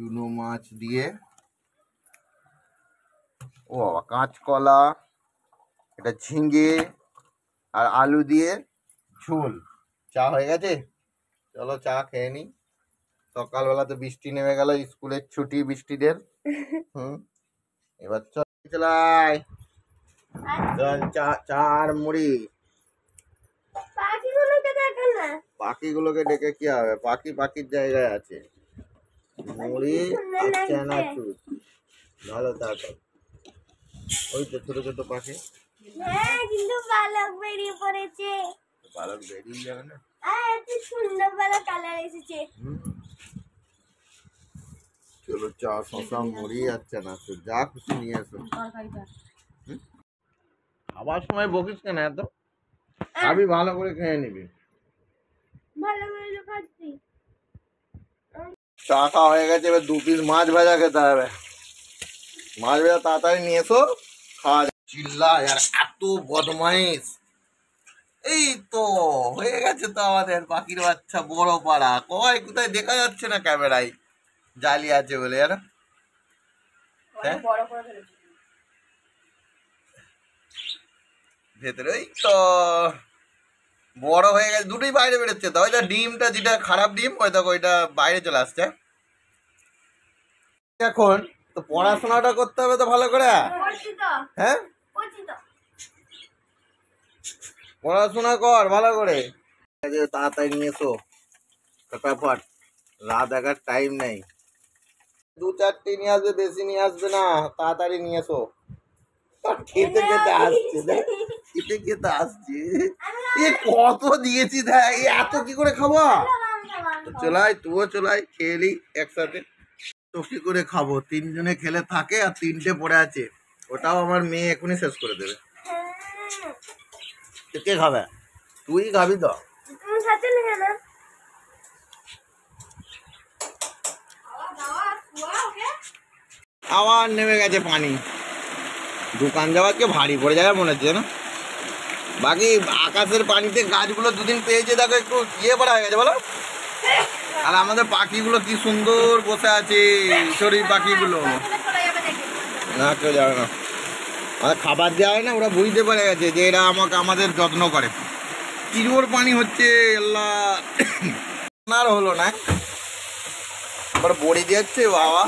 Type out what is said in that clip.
চুনো মাছ দিয়ে, ও বাবা, কাঁচকলা, এটা ঝিঙে আর আলু দিয়ে ঝোল। চা হয়ে গেছে, চলো চা খেয়ে নি। সকালবেলা তো বৃষ্টি নেমে গেল, স্কুলের ছুটি বৃষ্টিদের। এবার চলাই চল, চা চা আর মুড়ি। পাখিগুলোকে ডেকে কি হবে, পাখি পাখির জায়গায় আছে। মুড়ি আর চানাচুর, ভালো থাকো। ওই তো ছোট ছোট পাখি। কিন্তু পালক বেরিয়ে পড়েছে। পালক বেরিয়ে যাবে না, এত সুন্দর পালক কালার এসেছে। চলো চা, শশা, মুড়ি আর চানাচুর, যা খুশি নিয়ে এসো। খাবার সময় বকিস কেন এত? খাবি ভালো করে খেয়ে নিবি। ভালো করে খাচ্ছি। চা খাওয়া হয়ে গেছে, এবার 2 পিস মাছ ভাজা খেতে হবে। মাছ ভাজা তাড়াতাড়ি নিয়ে এসো, খাওয়া যাবে। চিল্লা আর এত বদমাইশ। এই তো হয়ে গেছে তো আমাদের পাখির বাচ্চা বড় পাড়া। কয় কোথায় দেখা যাচ্ছে না ক্যামেরায়, জালি আছে বলে জানো। ভেতরে ওই তো বড় হয়ে গেছে, দুটোই বাইরে বেরোচ্ছে। তো ওইটা ডিমটা, যেটা খারাপ ডিম, ওই দেখো ওইটা বাইরে চলে আসছে। এখন তো পড়াশোনাটা করতে হবে তো ভালো করে। হ্যাঁ, পড়াশোনা কর ভালো করে। তাড়াতাড়ি নিয়ে এসো, ফটাফট, রাত 11 টাইম নেই। 2-4টি নিয়ে আসবে, বেশি নিয়ে আসবে না, তাড়াতাড়ি নিয়ে এসো। খেতে খেতে আসছে, খেতে খেতে আসছে। এ কত দিয়েছি, দেখ এত কি করে খাবো। চলাই, তুইও চলাই, খেয়ে নি একসাথে। তো কি করে খাবো, 3 জনে খেলে থাকে আর 3টে পড়ে আছে। ওটাও আমার মেয়ে এখনই শেষ করে দেবে। কে খাবে? তুই খাবি তো। আবার নেমে গেছে পানি, দোকান যাওয়ার কে ভারী পড়ে যাবে মনে হচ্ছে না। বাকি আকাশের পানিতে গাছগুলো 2 দিন পেয়েছে, দেখো একটু ইয়ে পড়া হয়ে গেছে বলো। আর আমাদের পাখিগুলো কি সুন্দর বসে আছে, শরীর পাখিগুলো। না কেউ যাবে না, আর খাবার দেওয়া হয় না, ওরা বুঝতে পারে গেছে যে এরা আমাদের যত্ন করে। কি জোর পানি হচ্ছে, আল্লাহ। আর হলো না, আবার বড়ি দিচ্ছে বাবা।